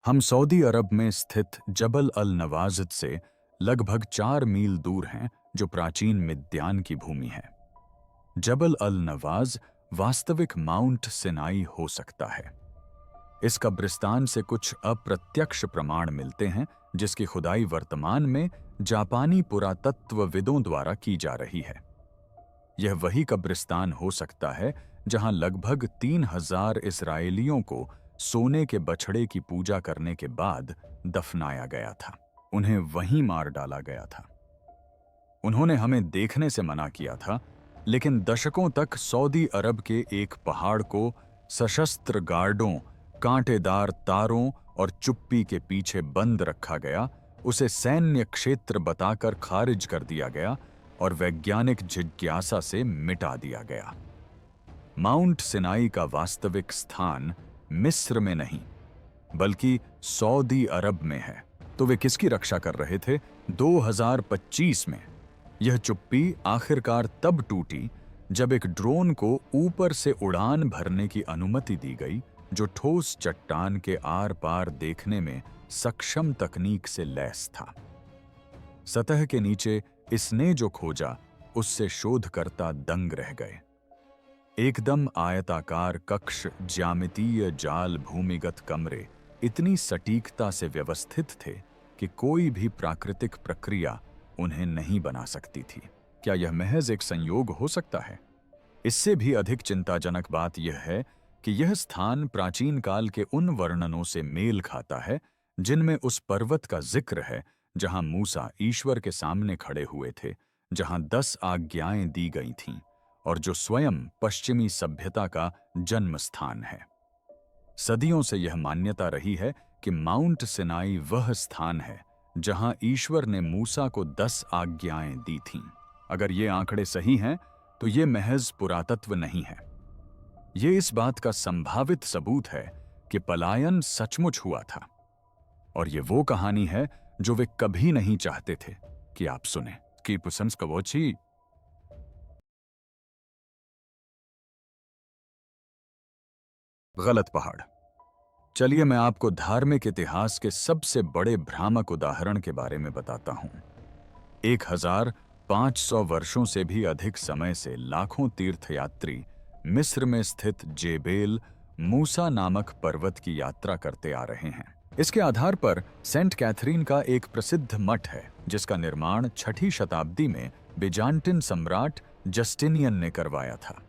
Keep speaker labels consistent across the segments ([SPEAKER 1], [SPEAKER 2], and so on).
[SPEAKER 1] हम सऊदी अरब में स्थित जबल अल नवाज़ से लगभग 4 मील दूर हैं, जो प्राचीन मिद्यान की भूमि है। जबल अल नवाज़ वास्तविक माउंट सिनाई हो सकता है। इस कब्रिस्तान से कुछ अप्रत्यक्ष प्रमाण मिलते हैं, जिसकी खुदाई वर्तमान में जापानी पुरातत्वविदों द्वारा की जा रही है। यह वही कब्रिस्तान हो सकता है जहां लगभग 3000 इस्राएलियों को सोने के बछड़े की पूजा करने के बाद दफनाया गया था। उन्हें वहीं मार डाला गया था। उन्होंने हमें देखने से मना किया था, लेकिन दशकों तक सऊदी अरब के एक पहाड़ को सशस्त्र गार्डों, कांटेदार तारों और चुप्पी के पीछे बंद रखा गया। उसे सैन्य क्षेत्र बताकर खारिज कर दिया गया और वैज्ञानिक जिज्ञासा से मिटा दिया गया। माउंट सिनाई का वास्तविक स्थान मिस्र में नहीं, बल्कि सऊदी अरब में है। तो वे किसकी रक्षा कर रहे थे 2025 में? यह चुप्पी आखिरकार तब टूटी जब एक ड्रोन को ऊपर से उड़ान भरने की अनुमति दी गई, जो ठोस चट्टान के आर पार देखने में सक्षम तकनीक से लैस था। सतह के नीचे इसने जो खोजा, उससे शोधकर्ता दंग रह गए। एकदम आयताकार कक्ष, ज्यामितीय जाल, भूमिगत कमरे इतनी सटीकता से व्यवस्थित थे कि कोई भी प्राकृतिक प्रक्रिया उन्हें नहीं बना सकती थी। क्या यह महज एक संयोग हो सकता है? इससे भी अधिक चिंताजनक बात यह है कि यह स्थान प्राचीन काल के उन वर्णनों से मेल खाता है जिनमें उस पर्वत का जिक्र है जहां मूसा ईश्वर के सामने खड़े हुए थे, जहां 10 आज्ञाएं दी गई थीं और जो स्वयं पश्चिमी सभ्यता का जन्म स्थान है। सदियों से यह मान्यता रही है कि माउंट सिनाई वह स्थान है जहां ईश्वर ने मूसा को 10 आज्ञाएं दी थीं। अगर ये आंकड़े सही हैं, तो ये महज पुरातत्व नहीं है। ये इस बात का संभावित सबूत है कि पलायन सचमुच हुआ था। और ये वो कहानी है जो वे कभी नहीं चाहते थे कि आप सुने। की पुसंस कवोची। गलत पहाड़। चलिए मैं आपको धार्मिक इतिहास के सबसे बड़े भ्रामक उदाहरण के बारे में बताता हूं। 1500 वर्षों से भी अधिक समय से लाखों तीर्थयात्री मिस्र में स्थित जेबेल मूसा नामक पर्वत की यात्रा करते आ रहे हैं। इसके आधार पर सेंट कैथरीन का एक प्रसिद्ध मठ है, जिसका निर्माण 6ठी शताब्दी में बिजान्टिन सम्राट जस्टिनियन ने करवाया था।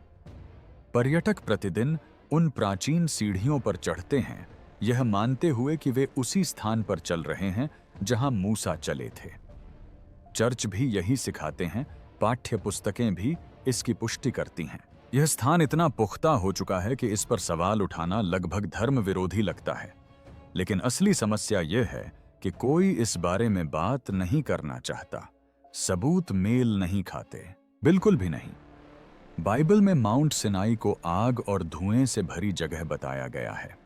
[SPEAKER 1] पर्यटक प्रतिदिन उन प्राचीन सीढ़ियों पर चढ़ते हैं, यह मानते हुए कि वे उसी स्थान पर चल रहे हैं जहां मूसा चले थे। चर्च भी यही सिखाते हैं, पाठ्य पुस्तकें भी इसकी पुष्टि करती हैं। यह स्थान इतना पुख्ता हो चुका है कि इस पर सवाल उठाना लगभग धर्म विरोधी लगता है। लेकिन असली समस्या यह है कि कोई इस बारे में बात नहीं करना चाहता। सबूत मेल नहीं खाते, बिल्कुल भी नहीं। बाइबल में माउंट सिनाई को आग और धुएं से भरी जगह बताया गया है।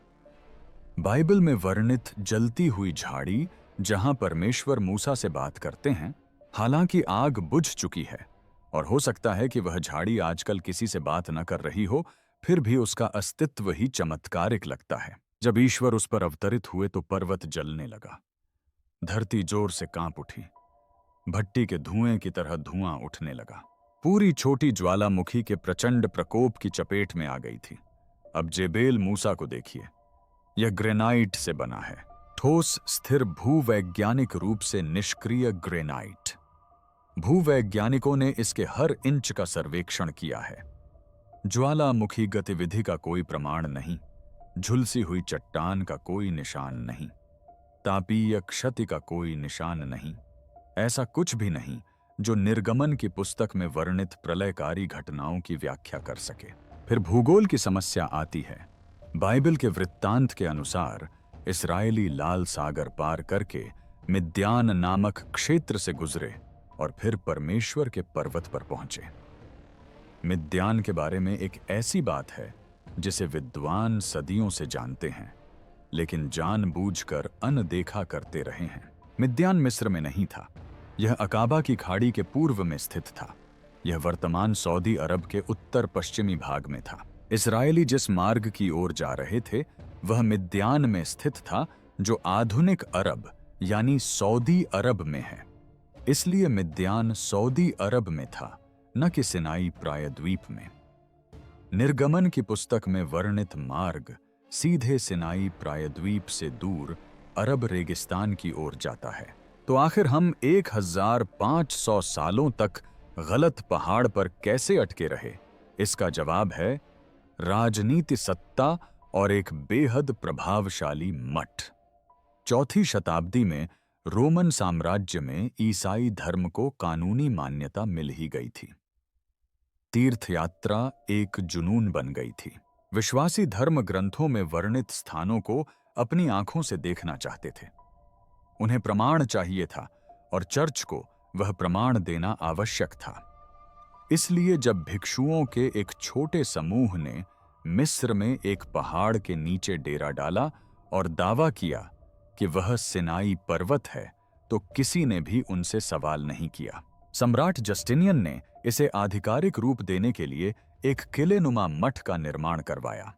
[SPEAKER 1] बाइबल में वर्णित जलती हुई झाड़ी, जहां परमेश्वर मूसा से बात करते हैं, हालांकि आग बुझ चुकी है और हो सकता है कि वह झाड़ी आजकल किसी से बात न कर रही हो, फिर भी उसका अस्तित्व ही चमत्कारिक लगता है। जब ईश्वर उस पर अवतरित हुए तो पर्वत जलने लगा। धरती जोर से कांप उठी। भट्टी के धुएं की तरह धुआं उठने लगा। पूरी छोटी ज्वालामुखी के प्रचंड प्रकोप की चपेट में आ गई थी। अब जेबेल मूसा को देखिए। यह ग्रेनाइट से बना है, ठोस, स्थिर, भूवैज्ञानिक रूप से निष्क्रिय ग्रेनाइट। भूवैज्ञानिकों ने इसके हर इंच का सर्वेक्षण किया है। ज्वालामुखी गतिविधि का कोई प्रमाण नहीं, झुलसी हुई चट्टान का कोई निशान नहीं, तापीय क्षति का कोई निशान नहीं। ऐसा कुछ भी नहीं जो निर्गमन की पुस्तक में वर्णित प्रलयकारी घटनाओं की व्याख्या कर सके। फिर भूगोल की समस्या आती है। बाइबल के वृत्तांत के अनुसार इस्राएली लाल सागर पार करके मिद्यान नामक क्षेत्र से गुजरे और फिर परमेश्वर के पर्वत पर पहुंचे। मिद्यान के बारे में एक ऐसी बात है जिसे विद्वान सदियों से जानते हैं, लेकिन जानबूझकर अनदेखा करते रहे हैं। मिद्यान मिस्र में नहीं था, यह अकाबा की खाड़ी के पूर्व में स्थित था। यह वर्तमान सऊदी अरब के उत्तर पश्चिमी भाग में था। इस्राएली जिस मार्ग की ओर जा रहे थे, वह मिद्यान में स्थित था, जो आधुनिक अरब यानी सऊदी अरब में है। इसलिए मिद्यान सऊदी अरब में था, न कि सिनाई प्रायद्वीप में। निर्गमन की पुस्तक में वर्णित मार्ग सीधे सिनाई प्रायद्वीप से दूर अरब रेगिस्तान की ओर जाता है। तो आखिर हम 1500 सालों तक गलत पहाड़ पर कैसे अटके रहे? इसका जवाब है राजनीति, सत्ता और एक बेहद प्रभावशाली मठ। 4वीं शताब्दी में रोमन साम्राज्य में ईसाई धर्म को कानूनी मान्यता मिल ही गई थी। तीर्थयात्रा एक जुनून बन गई थी। विश्वासी धर्म ग्रंथों में वर्णित स्थानों को अपनी आंखों से देखना चाहते थे। उन्हें प्रमाण चाहिए था और चर्च को वह प्रमाण देना आवश्यक था। इसलिए जब भिक्षुओं के एक छोटे समूह ने मिस्र में एक पहाड़ के नीचे डेरा डाला और दावा किया कि वह सिनाई पर्वत है, तो किसी ने भी उनसे सवाल नहीं किया। सम्राट जस्टिनियन ने इसे आधिकारिक रूप देने के लिए एक किलेनुमा मठ का निर्माण करवाया।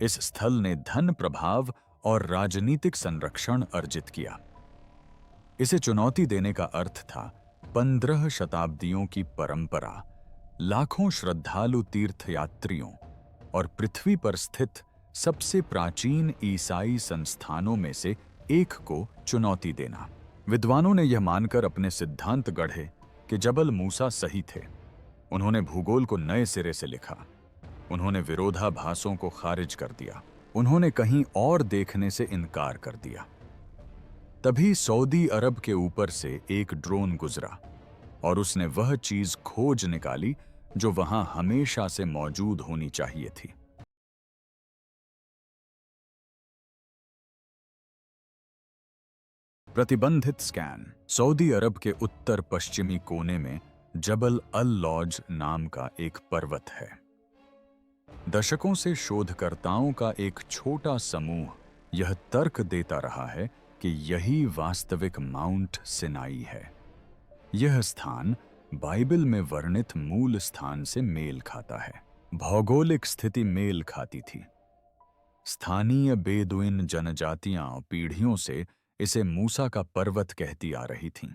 [SPEAKER 1] इस स्थल ने धन प्रभाव और राजनीतिक संरक्षण अर्जित किया। इसे चुनौती देने का अर्थ था 15 शताब्दियों की परंपरा, लाखों श्रद्धालु तीर्थयात्रियों और पृथ्वी पर स्थित सबसे प्राचीन ईसाई संस्थानों में से एक को चुनौती देना। विद्वानों ने यह मानकर अपने सिद्धांत गढ़े कि जबल मूसा सही थे। उन्होंने भूगोल को नए सिरे से लिखा। उन्होंने विरोधाभासों को खारिज कर दिया। उन्होंने कहीं और देखने से इनकार कर दिया। तभी सऊदी अरब के ऊपर से एक ड्रोन गुजरा और उसने वह चीज खोज निकाली जो वहां हमेशा से मौजूद होनी चाहिए थी। प्रतिबंधित स्कैन। सऊदी अरब के उत्तर पश्चिमी कोने में जबल अल लौज नाम का एक पर्वत है। दशकों से शोधकर्ताओं का एक छोटा समूह यह तर्क देता रहा है कि यही वास्तविक माउंट सिनाई है। यह स्थान बाइबल में वर्णित मूल स्थान से मेल खाता है। भौगोलिक स्थिति मेल खाती थी। स्थानीय बेदुइन जनजातियां पीढ़ियों से इसे मूसा का पर्वत कहती आ रही थीं।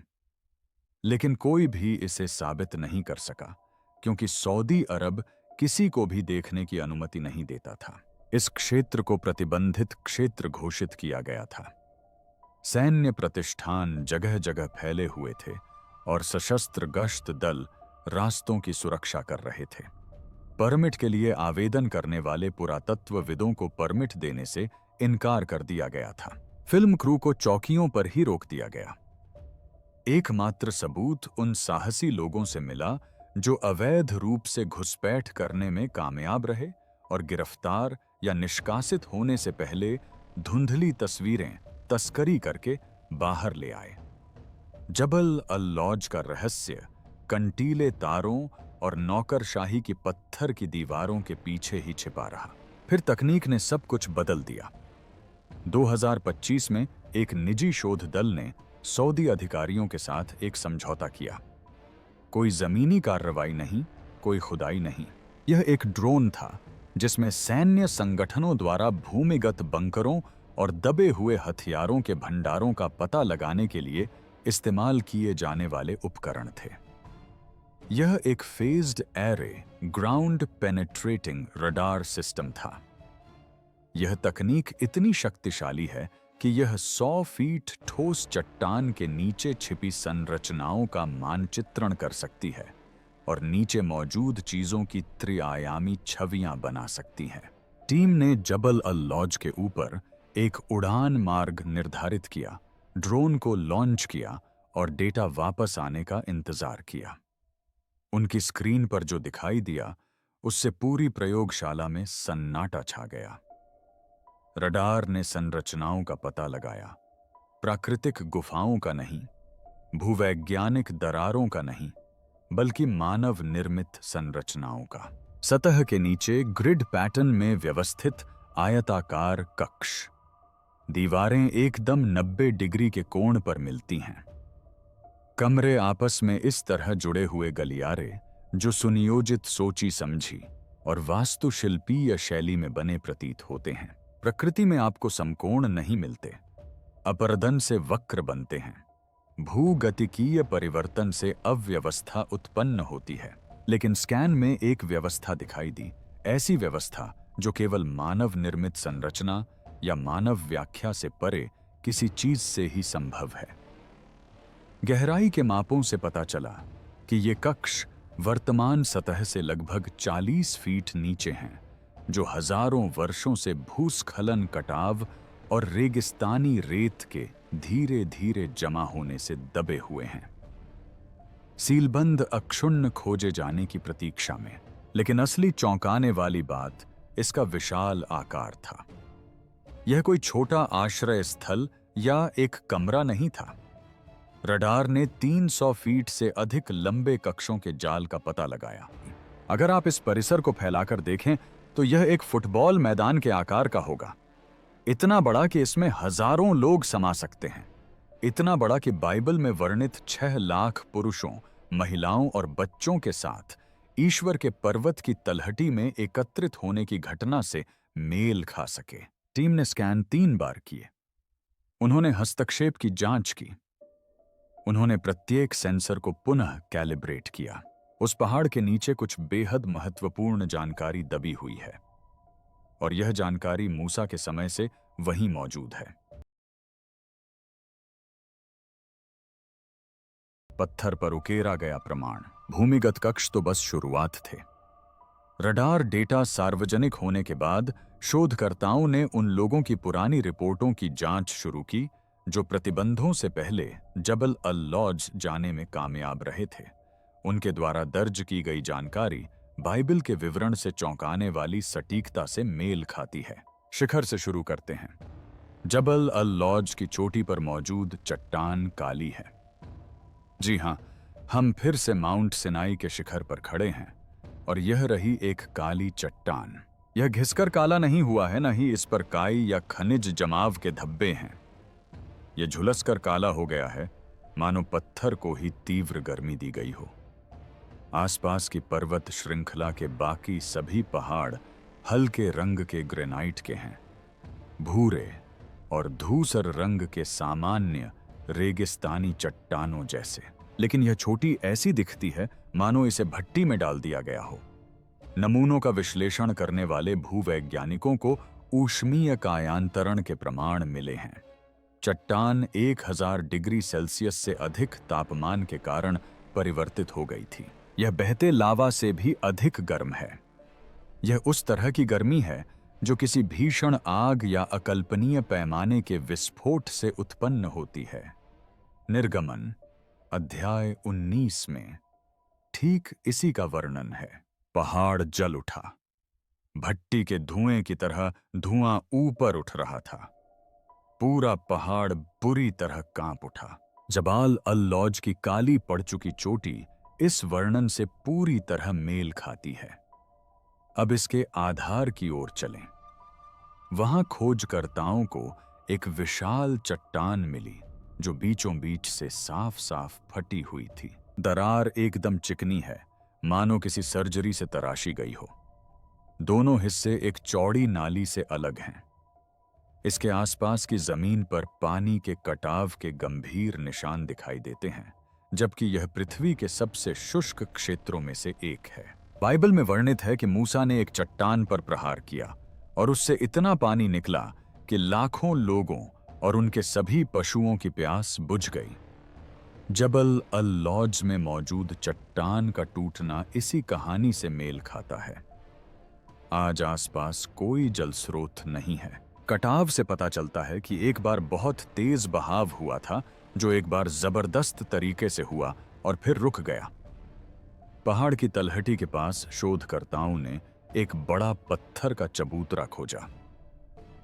[SPEAKER 1] लेकिन कोई भी इसे साबित नहीं कर सका, क्योंकि सऊदी अरब किसी को भी देखने की अनुमति नहीं देता था। इस क्षेत्र को प्रतिबंधित क्षेत्र घोषित किया गया था। सैन्य प्रतिष्ठान जगह जगह फैले हुए थे और सशस्त्र गश्त दल रास्तों की सुरक्षा कर रहे थे। परमिट के लिए आवेदन करने वाले पुरातत्वविदों को परमिट देने से इनकार कर दिया गया था। फिल्म क्रू को चौकियों पर ही रोक दिया गया। एकमात्र सबूत उन साहसी लोगों से मिला जो अवैध रूप से घुसपैठ करने में कामयाब रहे और गिरफ्तार या निष्कासित होने से पहले धुंधली तस्वीरें तस्करी करके बाहर ले आए। जबल अल लौज का रहस्य कंटीले तारों और नौकरशाही की पत्थर की दीवारों के पीछे ही छिपा रहा। फिर तकनीक ने सब कुछ बदल दिया। 2025 में एक निजी शोध दल ने सऊदी अधिकारियों के साथ एक समझौता किया। कोई जमीनी कार्रवाई नहीं, कोई खुदाई नहीं। यह एक ड्रोन था जिसमें सैन्य संगठनों द्वारा भूमिगत बंकरों और दबे हुए हथियारों के भंडारों का पता लगाने के लिए इस्तेमाल किए जाने वाले उपकरण थे। यह एक phased array ground penetrating radar system था। यह तकनीक इतनी शक्तिशाली है कि यह 100 फीट ठोस चट्टान के नीचे छिपी संरचनाओं का मानचित्रण कर सकती है और नीचे मौजूद चीजों की त्रिआयामी छवियां बना सकती है। टीम ने जबल अल लौज के ऊपर एक उड़ान मार्ग निर्धारित किया, ड्रोन को लॉन्च किया और डेटा वापस आने का इंतजार किया। उनकी स्क्रीन पर जो दिखाई दिया, उससे पूरी प्रयोगशाला में सन्नाटा छा गया। रडार ने संरचनाओं का पता लगाया, प्राकृतिक गुफाओं का नहीं, भूवैज्ञानिक दरारों का नहीं, बल्कि मानव निर्मित संरचनाओं का। सतह के नीचे ग्रिड पैटर्न में व्यवस्थित आयताकार कक्ष, दीवारें एकदम 90 डिग्री के कोण पर मिलती हैं। कमरे आपस में इस तरह जुड़े हुए गलियारे जो सुनियोजित सोची समझी और वास्तुशिल्पीय शैली में बने प्रतीत होते हैं। प्रकृति में आपको समकोण नहीं मिलते, अपरदन से वक्र बनते हैं। भूगतिकीय परिवर्तन से अव्यवस्था उत्पन्न होती है। लेकिन स्कैन में एक व्यवस्था दिखाई दी, ऐसी व्यवस्था जो केवल मानव निर्मित संरचना या मानव व्याख्या से परे किसी चीज से ही संभव है। गहराई के मापों से पता चला कि ये कक्ष वर्तमान सतह से लगभग 40 फीट नीचे हैं, जो हजारों वर्षों से भूस्खलन, कटाव और रेगिस्तानी रेत के धीरे धीरे जमा होने से दबे हुए हैं, सीलबंद अक्षुण्ण खोजे जाने की प्रतीक्षा में। लेकिन असली चौंकाने वाली बात इसका विशाल आकार था। यह कोई छोटा आश्रय स्थल या एक कमरा नहीं था। रडार ने 300 फीट से अधिक लंबे कक्षों के जाल का पता लगाया। अगर आप इस परिसर को फैलाकर देखें तो यह एक फुटबॉल मैदान के आकार का होगा। इतना बड़ा कि इसमें हजारों लोग समा सकते हैं। इतना बड़ा कि बाइबल में वर्णित 6 लाख पुरुषों, महिलाओं और बच्चों के साथ ईश्वर के पर्वत की तलहटी में एकत्रित होने की घटना से मेल खा सके। टीम ने स्कैन 3 बार किए। उन्होंने हस्तक्षेप की जांच की। उन्होंने प्रत्येक सेंसर को पुनः कैलिब्रेट किया। उस पहाड़ के नीचे कुछ बेहद महत्वपूर्ण जानकारी दबी हुई है, और यह जानकारी मूसा के समय से वहीं मौजूद है। पत्थर पर उकेरा गया प्रमाण। भूमिगत कक्ष तो बस शुरुआत थे। रडार डेटा सार्वजनिक होने के बाद शोधकर्ताओं ने उन लोगों की पुरानी रिपोर्टों की जांच शुरू की जो प्रतिबंधों से पहले जबल अल लौज जाने में कामयाब रहे थे। उनके द्वारा दर्ज की गई जानकारी बाइबल के विवरण से चौंकाने वाली सटीकता से मेल खाती है। शिखर से शुरू करते हैं। जबल अल लौज की चोटी पर मौजूद चट्टान काली है। जी हां, हम फिर से माउंट सिनाई के शिखर पर खड़े हैं, और यह रही एक काली चट्टान। यह घिसकर काला नहीं हुआ है, न ही इस पर काई या खनिज जमाव के धब्बे हैं। यह झुलसकर काला हो गया है, मानो पत्थर को ही तीव्र गर्मी दी गई हो। आसपास की पर्वत श्रृंखला के बाकी सभी पहाड़ हल्के रंग के ग्रेनाइट के हैं, भूरे और धूसर रंग के सामान्य रेगिस्तानी चट्टानों जैसे। लेकिन यह छोटी ऐसी दिखती है मानो इसे भट्टी में डाल दिया गया हो। नमूनों का विश्लेषण करने वाले भूवैज्ञानिकों को ऊष्मीय कायांतरण के प्रमाण मिले हैं। चट्टान 1000 डिग्री सेल्सियस से अधिक तापमान के कारण परिवर्तित हो गई थी। यह बहते लावा से भी अधिक गर्म है। यह उस तरह की गर्मी है जो किसी भीषण आग या अकल्पनीय पैमाने के विस्फोट से उत्पन्न होती है। निर्गमन अध्याय 19 में ठीक इसी का वर्णन है। पहाड़ जल उठा। भट्टी के धुएं की तरह धुआं ऊपर उठ रहा था। पूरा पहाड़ बुरी तरह कांप उठा। जबाल अल लौज की काली पड़ चुकी चोटी इस वर्णन से पूरी तरह मेल खाती है। अब इसके आधार की ओर चलें। वहां खोजकर्ताओं को एक विशाल चट्टान मिली जो बीचों बीच से साफ साफ फटी हुई थी। दरार एकदम चिकनी है, मानो किसी सर्जरी से तराशी गई हो। दोनों हिस्से एक चौड़ी नाली से अलग हैं। इसके आसपास की जमीन पर पानी के कटाव के गंभीर निशान दिखाई देते हैं, जबकि यह पृथ्वी के सबसे शुष्क क्षेत्रों में से एक है। बाइबल में वर्णित है कि मूसा ने एक चट्टान पर प्रहार किया और उससे इतना पानी निकला कि लाखों लोगों और उनके सभी पशुओं की प्यास बुझ गई। जबल अल लौज में मौजूद चट्टान का टूटना इसी कहानी से मेल खाता है। आज आसपास कोई जल स्रोत नहीं है। कटाव से पता चलता है कि एक बार बहुत तेज बहाव हुआ था, जो एक बार जबरदस्त तरीके से हुआ और फिर रुक गया। पहाड़ की तलहटी के पास शोधकर्ताओं ने एक बड़ा पत्थर का चबूतरा खोजा।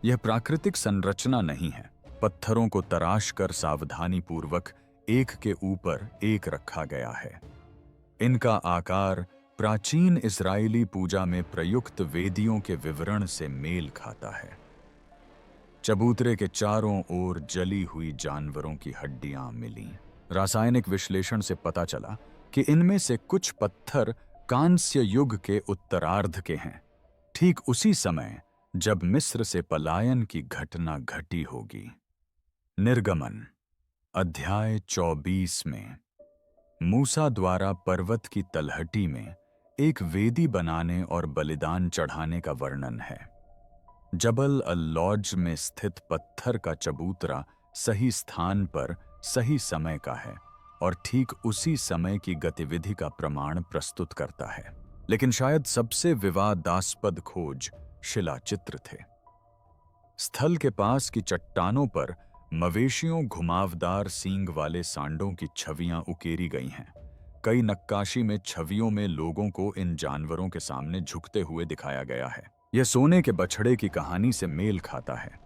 [SPEAKER 1] यह प्राकृतिक संरचना नहीं है। पत्थरों को तराश कर सावधानीपूर्वक एक के ऊपर एक रखा गया है। इनका आकार प्राचीन इस्राएली पूजा में प्रयुक्त वेदियों के विवरण से मेल खाता है। चबूतरे के चारों ओर जली हुई जानवरों की हड्डियां मिलीं। रासायनिक विश्लेषण से पता चला कि इनमें से कुछ पत्थर कांस्य युग के उत्तरार्ध के हैं, ठीक उसी समय जब मिस्र से पलायन की घटना घटी होगी। निर्गमन अध्याय 24 में मूसा द्वारा पर्वत की तलहटी में एक वेदी बनाने और बलिदान चढ़ाने का वर्णन है। जबल अल-लौज में स्थित पत्थर का चबूतरा सही स्थान पर सही समय का है और ठीक उसी समय की गतिविधि का प्रमाण प्रस्तुत करता है। लेकिन शायद सबसे विवादास्पद खोज शिलाचित्र थे। स्थल के पास की चट्टानों पर मवेशियों घुमावदार सींग वाले सांडों की छवियां उकेरी गई हैं। कई नक्काशी में छवियों में लोगों को इन जानवरों के सामने झुकते हुए दिखाया गया है। यह सोने के बछड़े की कहानी से मेल खाता है।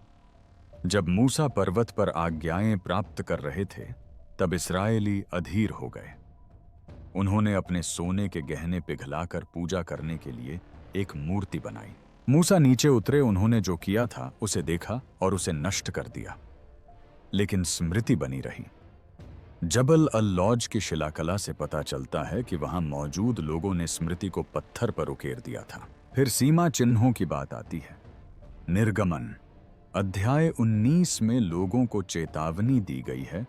[SPEAKER 1] जब मूसा पर्वत पर आज्ञाएं प्राप्त कर रहे थे, तब इस्राएली अधीर हो गए। उन्होंने अपने सोने के गहने पिघलाकर पूजा करने के लिए एक मूर्ति बनाई। मूसा नीचे उतरे, उन्होंने जो किया था उसे देखा और उसे नष्ट कर दिया, लेकिन स्मृति बनी रही। जबल अल-लौज की शिलाकला से पता चलता है कि वहां मौजूद लोगों ने स्मृति को पत्थर पर उकेर दिया था। फिर सीमा चिन्हों की बात आती है। निर्गमन अध्याय 19 में लोगों को चेतावनी दी गई है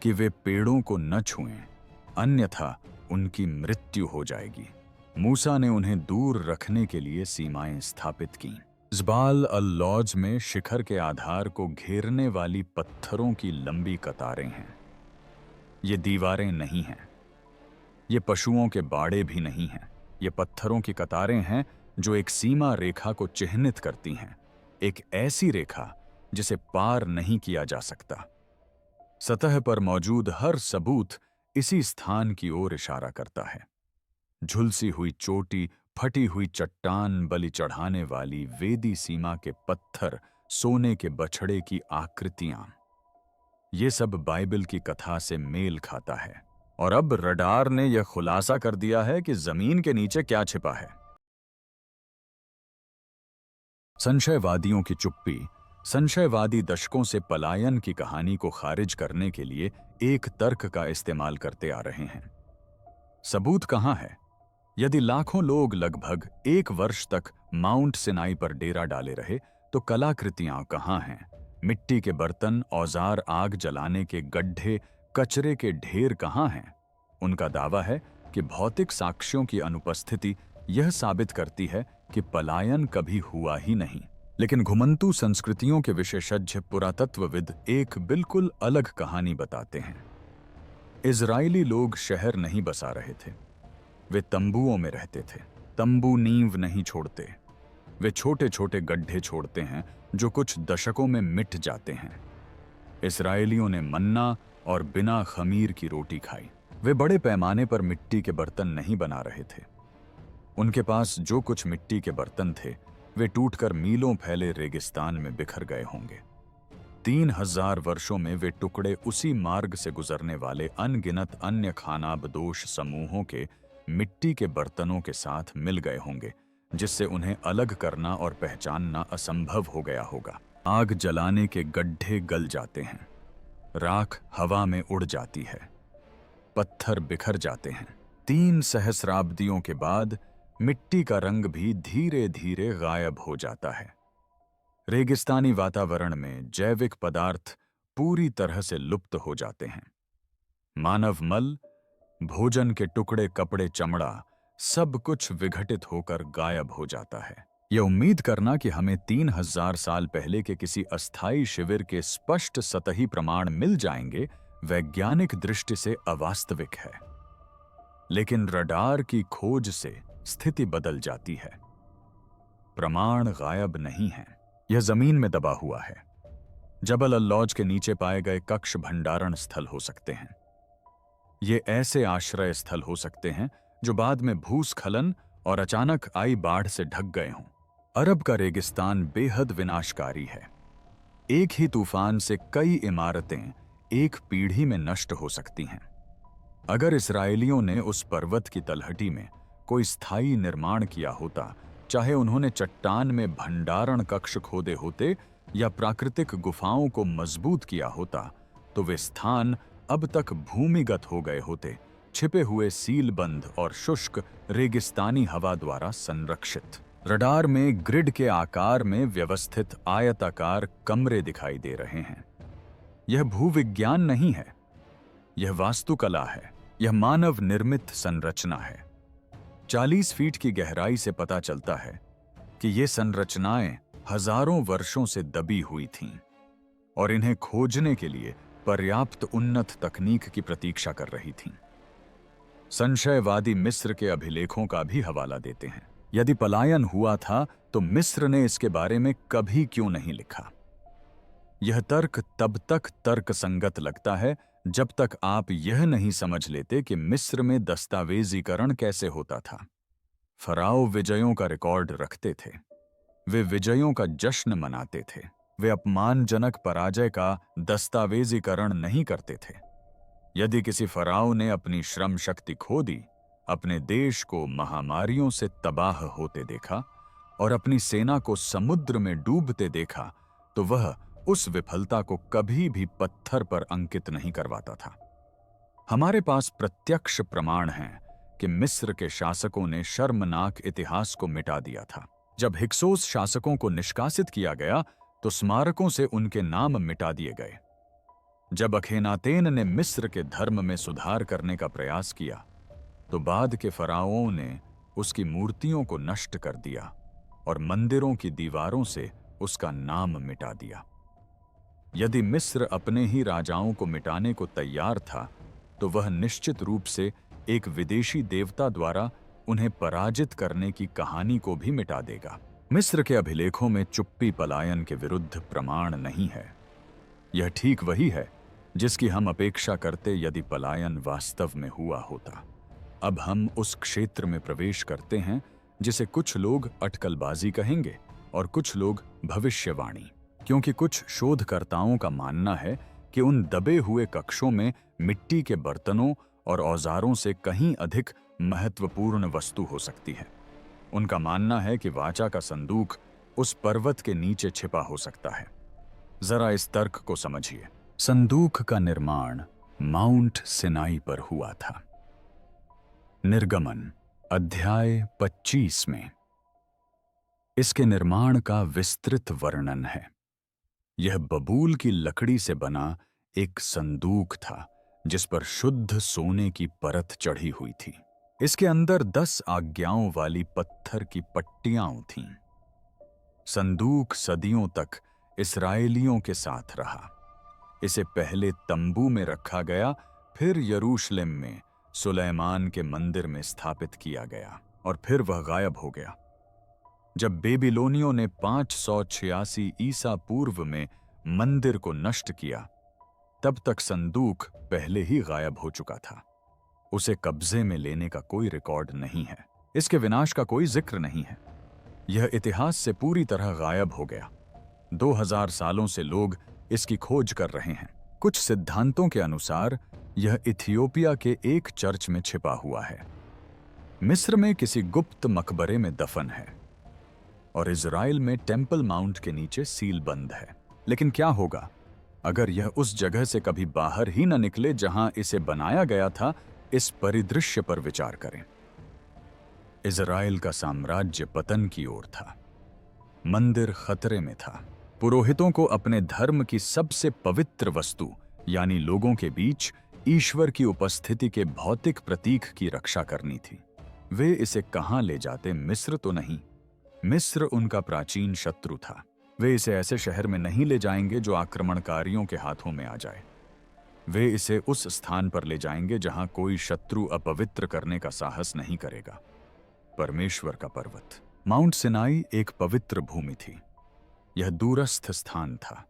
[SPEAKER 1] कि वे पेड़ों को न छुएं, अन्यथा उनकी मृत्यु हो जाएगी। मूसा ने उन्हें दूर रखने के लिए सीमाएं स्थापित कीं। जबाल अल-लौज में शिखर के आधार को घेरने वाली पत्थरों की लंबी कतारें हैं। ये दीवारें नहीं हैं, ये पशुओं के बाड़े भी नहीं हैं। ये पत्थरों की कतारें हैं जो एक सीमा रेखा को चिह्नित करती हैं, एक ऐसी रेखा जिसे पार नहीं किया जा सकता। सतह पर मौजूद हर सबूत इसी स्थान की ओर इशारा करता है। झुलसी हुई चोटी, फटी हुई चट्टान, बलि चढ़ाने वाली वेदी सीमा के पत्थर, सोने के बछड़े की आकृतियां, ये सब बाइबल की कथा से मेल खाता है। और अब रडार ने यह खुलासा कर दिया है कि जमीन के नीचे क्या छिपा है। संशयवादियों की चुप्पी। संशयवादी दशकों से पलायन की कहानी को खारिज करने के लिए एक तर्क का इस्तेमाल करते आ रहे हैं। सबूत कहां है? यदि लाखों लोग लगभग 1 वर्ष तक माउंट सिनाई पर डेरा डाले रहे, तो कलाकृतियां कहां हैं? मिट्टी के बर्तन, औजार, आग जलाने के गड्ढे, कचरे के ढेर कहां हैं? उनका दावा है कि भौतिक साक्ष्यों की अनुपस्थिति यह साबित करती है कि पलायन कभी हुआ ही नहीं। लेकिन घुमंतू संस्कृतियों के विशेषज्ञ पुरातत्वविद एक बिल्कुल अलग कहानी बताते हैं। इजरायली लोग शहर नहीं बसा रहे थे, वे तंबुओं में रहते थे। तंबू नींव नहीं छोड़ते, वे छोटे छोटे गड्ढे छोड़ते हैं जो कुछ दशकों में मिट जाते हैं। इस्राएलियों ने मन्ना और बिना खमीर की रोटी खाई। वे बड़े पैमाने पर मिट्टी के बर्तन नहीं बना रहे थे। उनके पास जो कुछ मिट्टी के बर्तन थे, वे टूटकर मीलों फैले रेगिस्तान में बिखर गए होंगे। 3000 वर्षों में वे टुकड़े उसी मार्ग से गुजरने वाले अनगिनत अन्य खानाबदोश समूहों के मिट्टी के बर्तनों के साथ मिल गए होंगे, जिससे उन्हें अलग करना और पहचानना असंभव हो गया होगा। आग जलाने के गड्ढे गल जाते हैं, राख हवा में उड़ जाती है, पत्थर बिखर जाते हैं। 3 सहस्राब्दियों के बाद मिट्टी का रंग भी धीरे धीरे गायब हो जाता है। रेगिस्तानी वातावरण में जैविक पदार्थ पूरी तरह से लुप्त हो जाते हैं। मानव मल, भोजन के टुकड़े, कपड़े, चमड़ा, सब कुछ विघटित होकर गायब हो जाता है। यह उम्मीद करना कि हमें 3000 साल पहले के किसी अस्थायी शिविर के स्पष्ट सतही प्रमाण मिल जाएंगे, वैज्ञानिक दृष्टि से अवास्तविक है। लेकिन रडार की खोज से स्थिति बदल जाती है। प्रमाण गायब नहीं है, यह जमीन में दबा हुआ है। जबल अल-लौज के नीचे पाए गए कक्ष भंडारण स्थल हो सकते हैं। ये ऐसे आश्रय स्थल हो सकते हैं जो बाद में भूस्खलन और अचानक आई बाढ़ से ढक गए हों। अरब का रेगिस्तान बेहद विनाशकारी है। एक ही तूफान से कई इमारतें एक पीढ़ी में नष्ट हो सकती हैं। अगर इस्राएलियों ने उस पर्वत की तलहटी में कोई स्थायी निर्माण किया होता, चाहे उन्होंने चट्टान में भंडारण कक्ष खोदे होते या प्राकृतिक गुफाओं को मजबूत किया होता, तो वे स्थान अब तक भूमिगत हो गए होते, छिपे हुए सीलबंद और शुष्क रेगिस्तानी हवा द्वारा संरक्षित। रडार में ग्रिड के आकार में व्यवस्थित आयताकार कमरे दिखाई दे रहे हैं। यह भूविज्ञान नहीं है, यह वास्तुकला है, यह मानव निर्मित संरचना है। 40 फीट की गहराई से पता चलता है कि ये संरचनाएं हजारों वर्षों से दबी हुई थीं और इन्हें खोजने के लिए पर्याप्त उन्नत तकनीक की प्रतीक्षा कर रही थीं। संशयवादी मिस्र के अभिलेखों का भी हवाला देते हैं। यदि पलायन हुआ था तो मिस्र ने इसके बारे में कभी क्यों नहीं लिखा? यह तर्क तब तक तर्कसंगत लगता है जब तक आप यह नहीं समझ लेते कि मिस्र में दस्तावेजीकरण कैसे होता था। फराओ विजयों का रिकॉर्ड रखते थे, वे विजयों का जश्न मनाते थे, वे अपमानजनक पराजय का दस्तावेजीकरण नहीं करते थे। यदि किसी फराओ ने अपनी श्रम शक्ति खो दी, अपने देश को महामारियों से तबाह होते देखा और अपनी सेना को समुद्र में डूबते देखा, तो वह उस विफलता को कभी भी पत्थर पर अंकित नहीं करवाता था। हमारे पास प्रत्यक्ष प्रमाण हैं कि मिस्र के शासकों ने शर्मनाक इतिहास को मिटा दिया था। जब हिक्सोस शासकों को निष्कासित किया गया तो स्मारकों से उनके नाम मिटा दिए गए। जब अखेनातेन ने मिस्र के धर्म में सुधार करने का प्रयास किया तो बाद के फराओं ने उसकी मूर्तियों को नष्ट कर दिया और मंदिरों की दीवारों से उसका नाम मिटा दिया। यदि मिस्र अपने ही राजाओं को मिटाने को तैयार था तो वह निश्चित रूप से एक विदेशी देवता द्वारा उन्हें पराजित करने की कहानी को भी मिटा देगा। मिस्र के अभिलेखों में चुप्पी पलायन के विरुद्ध प्रमाण नहीं है। यह ठीक वही है जिसकी हम अपेक्षा करते यदि पलायन वास्तव में हुआ होता। अब हम उस क्षेत्र में प्रवेश करते हैं जिसे कुछ लोग अटकलबाजी कहेंगे और कुछ लोग भविष्यवाणी, क्योंकि कुछ शोधकर्ताओं का मानना है कि उन दबे हुए कक्षों में मिट्टी के बर्तनों और औजारों से कहीं अधिक महत्वपूर्ण वस्तु हो सकती है। उनका मानना है कि वाचा का संदूक उस पर्वत के नीचे छिपा हो सकता है। जरा इस तर्क को समझिए। संदूक का निर्माण माउंट सिनाई पर हुआ था। निर्गमन अध्याय 25 में इसके निर्माण का विस्तृत वर्णन है। यह बबूल की लकड़ी से बना एक संदूक था जिस पर शुद्ध सोने की परत चढ़ी हुई थी। इसके अंदर 10 आज्ञाओं वाली पत्थर की पट्टियां थीं। संदूक सदियों तक इस्राएलियों के साथ रहा। इसे पहले तंबू में रखा गया, फिर यरूशलेम में सुलेमान के मंदिर में स्थापित किया गया और फिर वह गायब हो गया। जब बेबीलोनियों ने 586 ईसा पूर्व में मंदिर को नष्ट किया, तब तक संदूक पहले ही गायब हो चुका था। उसे कब्जे में लेने का कोई रिकॉर्ड नहीं है। इसके विनाश का कोई जिक्र नहीं है। यह इतिहास से पूरी तरह गायब हो गया। 2000 सालों से लोग इसकी खोज कर रहे हैं। कुछ सिद्धांतों के अनुसार यह इथियोपिया के एक चर्च में छिपा हुआ है, मिस्र में किसी गुप्त मकबरे में दफन है और इजराइल में टेम्पल माउंट के नीचे सील बंद है। लेकिन क्या होगा अगर यह उस जगह से कभी बाहर ही न निकले जहां इसे बनाया गया था? इस परिदृश्य पर विचार करें। इजराइल का साम्राज्य पतन की ओर था। मंदिर खतरे में था। पुरोहितों को अपने धर्म की सबसे पवित्र वस्तु यानी लोगों के बीच ईश्वर की उपस्थिति के भौतिक प्रतीक की रक्षा करनी थी। वे इसे कहां ले जाते? मिस्र तो नहीं। मिस्र उनका प्राचीन शत्रु था। वे इसे ऐसे शहर में नहीं ले जाएंगे जो आक्रमणकारियों के हाथों में आ जाए। वे इसे उस स्थान पर ले जाएंगे जहां कोई शत्रु अपवित्र करने का साहस नहीं करेगा। परमेश्वर का पर्वत माउंट सिनाई एक पवित्र भूमि थी। यह दूरस्थ स्थान था।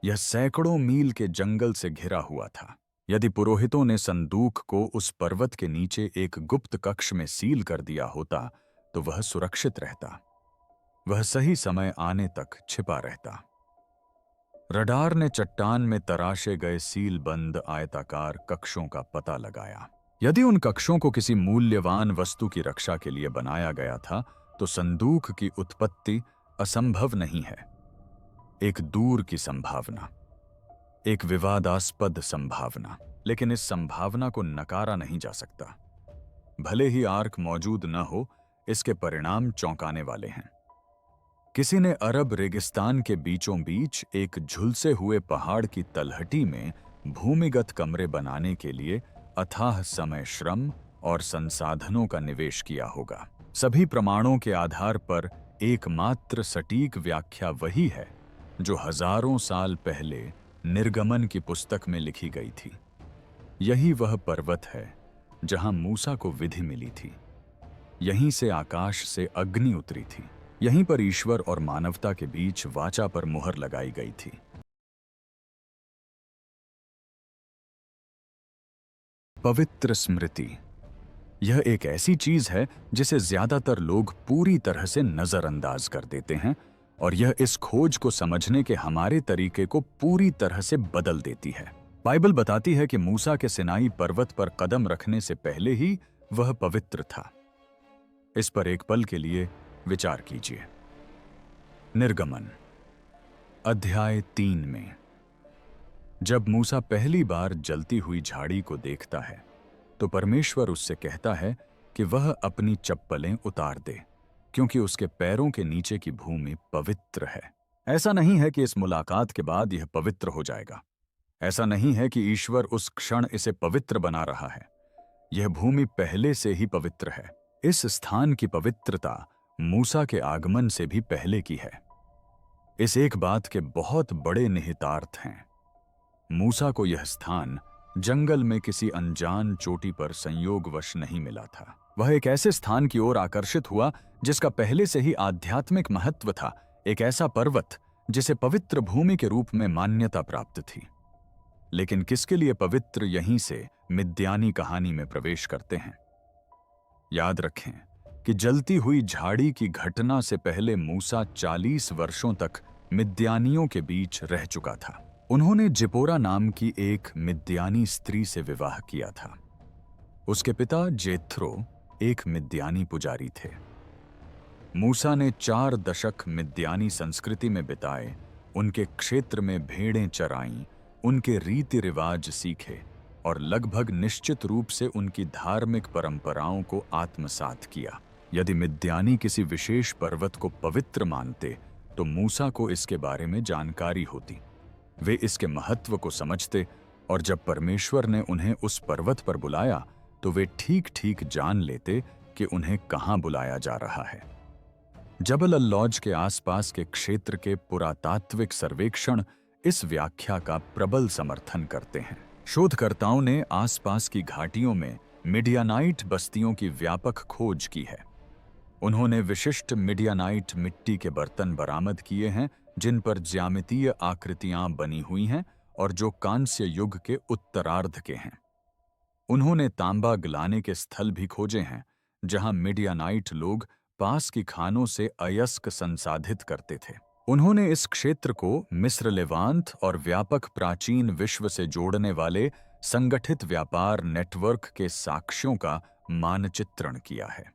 [SPEAKER 1] यह सैकड़ों मील के जंगल से घिरा हुआ था। यदि पुरोहितों ने संदूक को उस पर्वत के नीचे एक गुप्त कक्ष में सील कर दिया होता तो वह सुरक्षित रहता। वह सही समय आने तक छिपा रहता। रडार ने चट्टान में तराशे गए सील बंद आयताकार कक्षों का पता लगाया। यदि उन कक्षों को किसी मूल्यवान वस्तु की रक्षा के लिए बनाया गया था तो संदूक की उत्पत्ति असंभव नहीं है। एक दूर की संभावना, एक विवादास्पद संभावना, लेकिन इस संभावना को नकारा नहीं जा सकता। भले ही आर्क मौजूद न हो, इसके परिणाम चौंकाने वाले हैं। किसी ने अरब रेगिस्तान के बीचों बीच एक झुलसे हुए पहाड़ की तलहटी में भूमिगत कमरे बनाने के लिए अथाह समय, श्रम और संसाधनों का निवेश किया होगा। सभी प्रमाणों के आधार पर एकमात्र सटीक व्याख्या वही है जो हजारों साल पहले निर्गमन की पुस्तक में लिखी गई थी। यही वह पर्वत है जहां मूसा को विधि मिली थी। यहीं से आकाश से अग्नि उतरी थी। यहीं पर ईश्वर और मानवता के बीच वाचा पर मुहर लगाई गई थी। पवित्र स्मृति यह एक ऐसी चीज है जिसे ज्यादातर लोग पूरी तरह से नजरअंदाज कर देते हैं, और यह इस खोज को समझने के हमारे तरीके को पूरी तरह से बदल देती है। बाइबल बताती है कि मूसा के सिनाई पर्वत पर कदम रखने से पहले ही वह पवित्र था। इस पर एक पल के लिए विचार कीजिए। निर्गमन अध्याय 3 में जब मूसा पहली बार जलती हुई झाड़ी को देखता है तो परमेश्वर उससे कहता है कि वह अपनी चप्पलें उतार दे, क्योंकि उसके पैरों के नीचे की भूमि पवित्र है। ऐसा नहीं है कि इस मुलाकात के बाद यह पवित्र हो जाएगा। ऐसा नहीं है कि ईश्वर उस क्षण इसे पवित्र बना रहा है। यह भूमि पहले से ही पवित्र है। इस स्थान की पवित्रता मूसा के आगमन से भी पहले की है। इस एक बात के बहुत बड़े निहितार्थ हैं। मूसा को यह स्थान जंगल में किसी अनजान चोटी पर संयोगवश नहीं मिला था। वह एक ऐसे स्थान की ओर आकर्षित हुआ जिसका पहले से ही आध्यात्मिक महत्व था, एक ऐसा पर्वत जिसे पवित्र भूमि के रूप में मान्यता प्राप्त थी। लेकिन किसके लिए पवित्र, यहीं से मिद्यानी कहानी में प्रवेश करते हैं। याद रखें कि जलती हुई झाड़ी की घटना से पहले मूसा 40 वर्षों तक मिद्यानियों के बीच रह चुका था। उन्होंने जिपोरा नाम की एक मिद्यानी स्त्री से विवाह किया था। उसके पिता जेथ्रो एक मिद्यानी पुजारी थे। मूसा ने 4 दशक मिद्यानी संस्कृति में बिताए, उनके क्षेत्र में भेड़ें चराईं, उनके रीति रिवाज सीखे और लगभग निश्चित रूप से उनकी धार्मिक परंपराओं को आत्मसात किया। यदि मिद्यानी किसी विशेष पर्वत को पवित्र मानते तो मूसा को इसके बारे में जानकारी होती। वे इसके महत्व को समझते, और जब परमेश्वर ने उन्हें उस पर्वत पर बुलाया तो वे ठीक ठीक जान लेते कि उन्हें कहां बुलाया जा रहा है। जबल अल लौज के आसपास के क्षेत्र के पुरातात्विक सर्वेक्षण इस व्याख्या का प्रबल समर्थन करते हैं। शोधकर्ताओं ने आसपास की घाटियों में मिडियानाइट बस्तियों की व्यापक खोज की है। उन्होंने विशिष्ट मिडियानाइट मिट्टी के बर्तन बरामद किए हैं जिन पर ज्यामितीय आकृतियां बनी हुई हैं और जो कांस्य युग के उत्तरार्ध के हैं। उन्होंने तांबा गलाने के स्थल भी खोजे हैं जहां मिडियानाइट लोग पास की खानों से अयस्क संसाधित करते थे। उन्होंने इस क्षेत्र को मिस्र, लेवांत और व्यापक प्राचीन विश्व से जोड़ने वाले संगठित व्यापार नेटवर्क के साक्ष्यों का मानचित्रण किया है।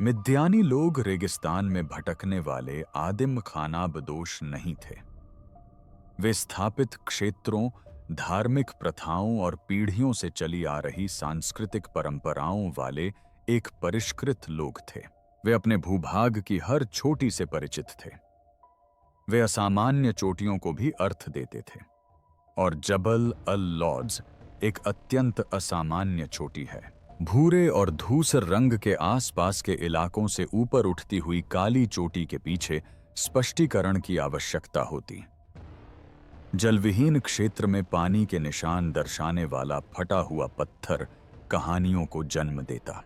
[SPEAKER 1] मिद्यानी लोग रेगिस्तान में भटकने वाले आदिम खानाबदोश नहीं थे। वे स्थापित क्षेत्रों, धार्मिक प्रथाओं और पीढ़ियों से चली आ रही सांस्कृतिक परंपराओं वाले एक परिष्कृत लोग थे। वे अपने भूभाग की हर चोटी से परिचित थे। वे असामान्य चोटियों को भी अर्थ देते थे, और जबल अल लौज एक अत्यंत असामान्य चोटी है। भूरे और धूसर रंग के आसपास के इलाकों से ऊपर उठती हुई काली चोटी के पीछे स्पष्टीकरण की आवश्यकता होती। जलविहीन क्षेत्र में पानी के निशान दर्शाने वाला फटा हुआ पत्थर कहानियों को जन्म देता।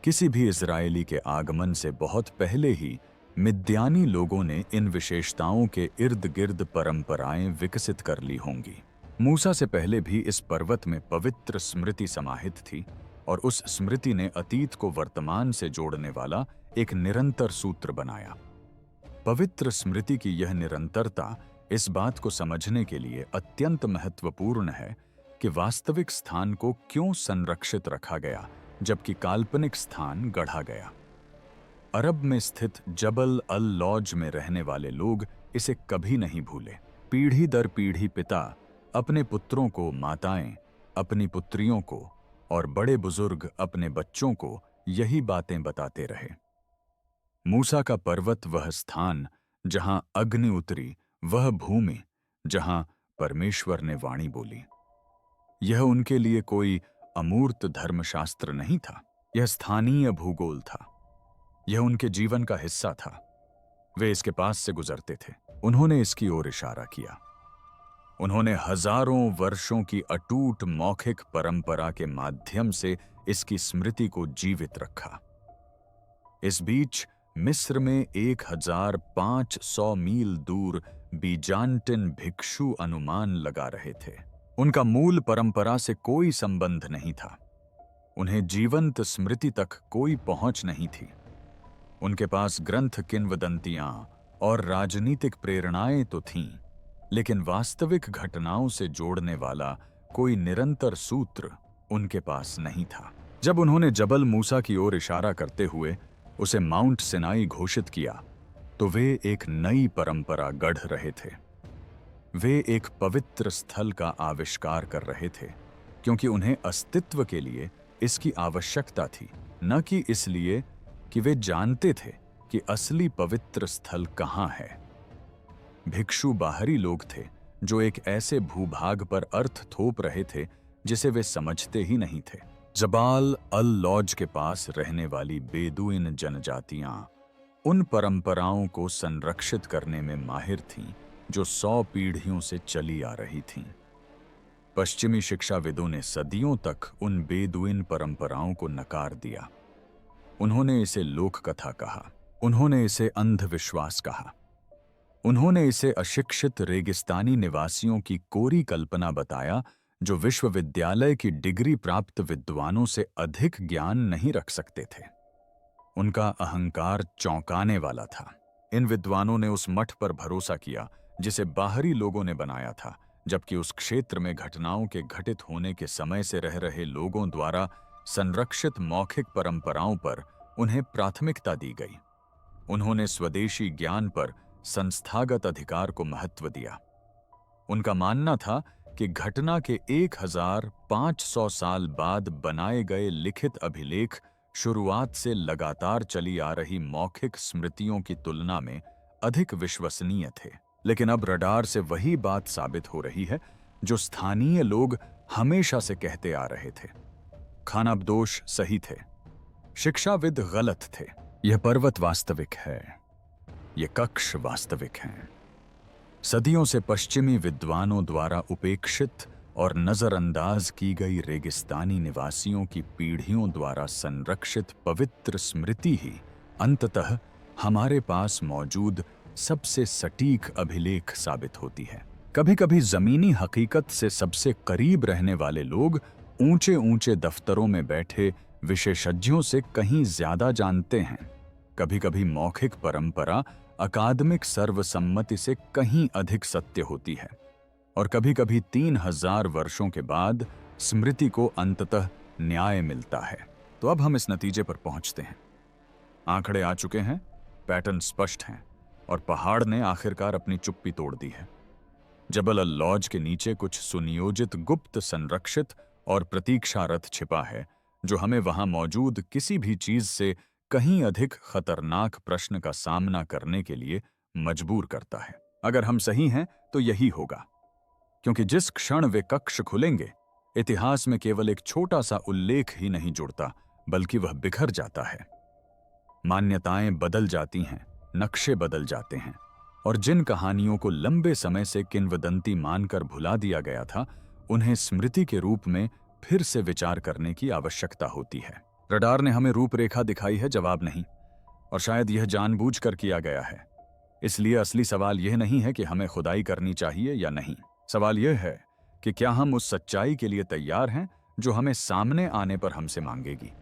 [SPEAKER 1] किसी भी इजरायली के आगमन से बहुत पहले ही मिद्यानी लोगों ने इन विशेषताओं के इर्द गिर्द परंपराएं विकसित कर ली होंगी। मूसा से पहले भी इस पर्वत में पवित्र स्मृति समाहित थी, और उस स्मृति ने अतीत को वर्तमान से जोड़ने वाला एक निरंतर सूत्र बनाया। पवित्र स्मृति की यह निरंतरता इस बात को समझने के लिए अत्यंत महत्वपूर्ण है कि वास्तविक स्थान को क्यों संरक्षित रखा गया जबकि काल्पनिक स्थान गढ़ा गया। अरब में स्थित जबल अल लौज में रहने वाले लोग इसे कभी नहीं भूले। पीढ़ी दर पीढ़ी पिता अपने पुत्रों को, माताएं अपनी पुत्रियों को और बड़े बुजुर्ग अपने बच्चों को यही बातें बताते रहे। मूसा का पर्वत वह स्थान जहां अग्नि उतरी, वह भूमि जहां परमेश्वर ने वाणी बोली। यह उनके लिए कोई अमूर्त धर्मशास्त्र नहीं था, यह स्थानीय भूगोल था। यह उनके जीवन का हिस्सा था। वे इसके पास से गुजरते थे। उन्होंने इसकी ओर इशारा किया। उन्होंने हजारों वर्षों की अटूट मौखिक परंपरा के माध्यम से इसकी स्मृति को जीवित रखा। इस बीच मिस्र में 1500 मील दूर बीजान्टिन भिक्षु अनुमान लगा रहे थे। उनका मूल परंपरा से कोई संबंध नहीं था। उन्हें जीवंत स्मृति तक कोई पहुंच नहीं थी। उनके पास ग्रंथ, किंवदंतियां और राजनीतिक प्रेरणाएं तो थीं, लेकिन वास्तविक घटनाओं से जोड़ने वाला कोई निरंतर सूत्र उनके पास नहीं था। जब उन्होंने जबल मूसा की ओर इशारा करते हुए उसे माउंट सिनाई घोषित किया, तो वे एक नई परंपरा गढ़ रहे थे। वे एक पवित्र स्थल का आविष्कार कर रहे थे, क्योंकि उन्हें अस्तित्व के लिए इसकी आवश्यकता थी, न कि इसलिए कि वे जानते थे कि असली पवित्र स्थल कहां है। भिक्षु बाहरी लोग थे जो एक ऐसे भूभाग पर अर्थ थोप रहे थे जिसे वे समझते ही नहीं थे। जबाल अल लौज के पास रहने वाली बेदुइन जनजातियां उन परंपराओं को संरक्षित करने में माहिर थीं जो 100 पीढ़ियों से चली आ रही थीं। पश्चिमी शिक्षाविदों ने सदियों तक उन बेदुइन परंपराओं को नकार दिया। उन्होंने इसे लोक कथा कहा, उन्होंने इसे अंधविश्वास कहा, उन्होंने इसे अशिक्षित रेगिस्तानी निवासियों की कोरी कल्पना बताया जो विश्वविद्यालय की डिग्री प्राप्त विद्वानों से अधिक ज्ञान नहीं रख सकते थे। उनका अहंकार चौंकाने वाला था। इन विद्वानों ने उस मठ पर भरोसा किया जिसे बाहरी लोगों ने बनाया था, जबकि उस क्षेत्र में घटनाओं के घटित होने के समय से रह रहे लोगों द्वारा संरक्षित मौखिक परंपराओं पर उन्हें प्राथमिकता दी गई। उन्होंने स्वदेशी ज्ञान पर संस्थागत अधिकार को महत्व दिया। उनका मानना था कि घटना के 1500 साल बाद बनाए गए लिखित अभिलेख शुरुआत से लगातार चली आ रही मौखिक स्मृतियों की तुलना में अधिक विश्वसनीय थे। लेकिन अब रडार से वही बात साबित हो रही है जो स्थानीय लोग हमेशा से कहते आ रहे थे। खानाबदोश सही थे, शिक्षाविद गलत थे। यह पर्वत वास्तविक है, ये कक्ष वास्तविक हैं। सदियों से पश्चिमी विद्वानों द्वारा उपेक्षित और नजरअंदाज की गई रेगिस्तानी निवासियों की पीढ़ियों द्वारा संरक्षित पवित्र स्मृति ही अंततः हमारे पास मौजूद सबसे सटीक अभिलेख साबित होती है। कभी-कभी जमीनी हकीकत से सबसे करीब रहने वाले लोग ऊंचे-ऊंचे दफ्तरों में बैठे विशेषज्ञों से कहीं ज्यादा जानते हैं। कभी-कभी मौखिक परंपरा अकादमिक सर्वसम्मति से कहीं अधिक सत्य होती है, और कभी-कभी 3000 वर्षों के बाद स्मृति को अंततः न्याय मिलता है। तो अब हम इस नतीजे पर पहुंचते हैं। आंकड़े आ चुके हैं, पैटर्न स्पष्ट हैं, और पहाड़ ने आखिरकार अपनी चुप्पी तोड़ दी है। जबल अल लौज के नीचे कुछ सुनियोजित, गुप्त, संरक्षित और प्रतीक्षारत छिपा है, जो हमें वहां मौजूद किसी भी चीज से कहीं अधिक खतरनाक प्रश्न का सामना करने के लिए मजबूर करता है। अगर हम सही हैं तो यही होगा, क्योंकि जिस क्षण वे कक्ष खुलेंगे, इतिहास में केवल एक छोटा सा उल्लेख ही नहीं जुड़ता, बल्कि वह बिखर जाता है। मान्यताएं बदल जाती हैं, नक्शे बदल जाते हैं, और जिन कहानियों को लंबे समय से किंवदंती मानकर भुला दिया गया था, उन्हें स्मृति के रूप में फिर से विचार करने की आवश्यकता होती है। रडार ने हमें रूपरेखा दिखाई है, जवाब नहीं, और शायद यह जानबूझकर किया गया है। इसलिए असली सवाल यह नहीं है कि हमें खुदाई करनी चाहिए या नहीं। सवाल यह है कि क्या हम उस सच्चाई के लिए तैयार हैं जो हमें सामने आने पर हमसे मांगेगी।